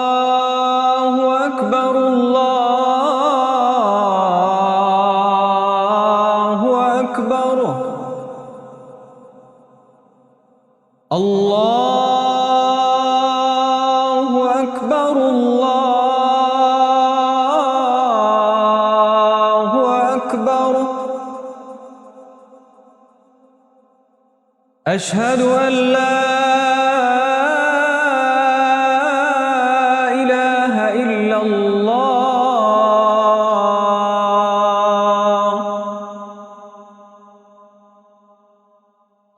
الله أكبر الله أكبر الله أكبر الله أكبر أشهد أن لا إله إلا الله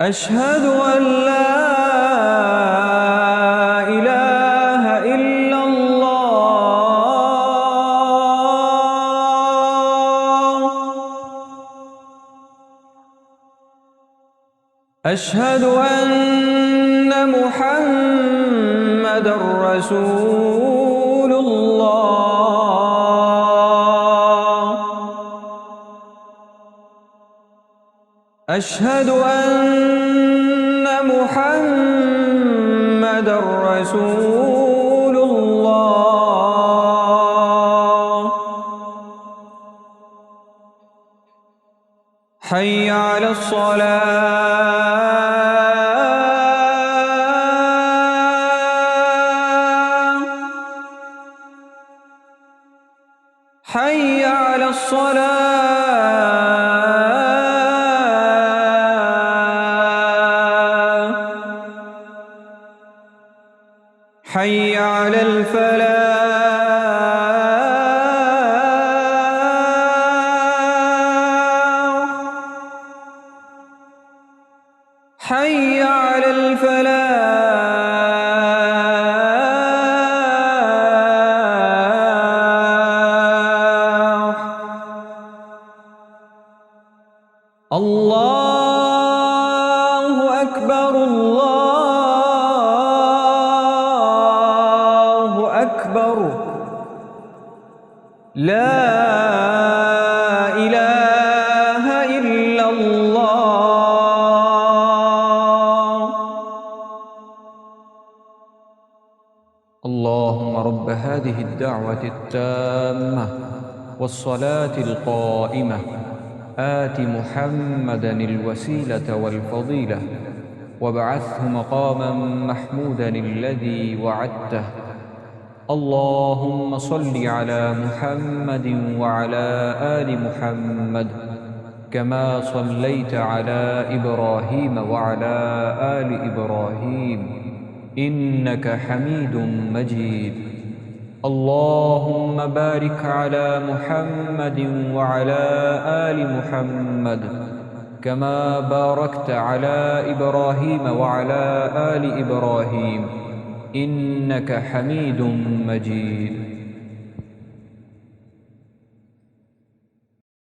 أشهد أن لا إله إلا الله أشهد أن محمدًا رسول الله أشهد أن محمدًا رسول الله حي على الصلاة حي على الصلاة حي على الفلاح حي على الفلاح الله أكبر الله أكبر لا إله إلا الله اللهم رب هذه الدعوة التامة والصلاة القائمة آت محمدًا الوسيلة والفضيلة وابعثه مقامًا محمودًا الذي وعدته اللهم صل على محمد وعلى آل محمد كما صليت على إبراهيم وعلى آل إبراهيم إنك حميد مجيد اللهم بارك على محمد وعلى آل محمد كما باركت على إبراهيم وعلى آل إبراهيم إنك حميد مجيد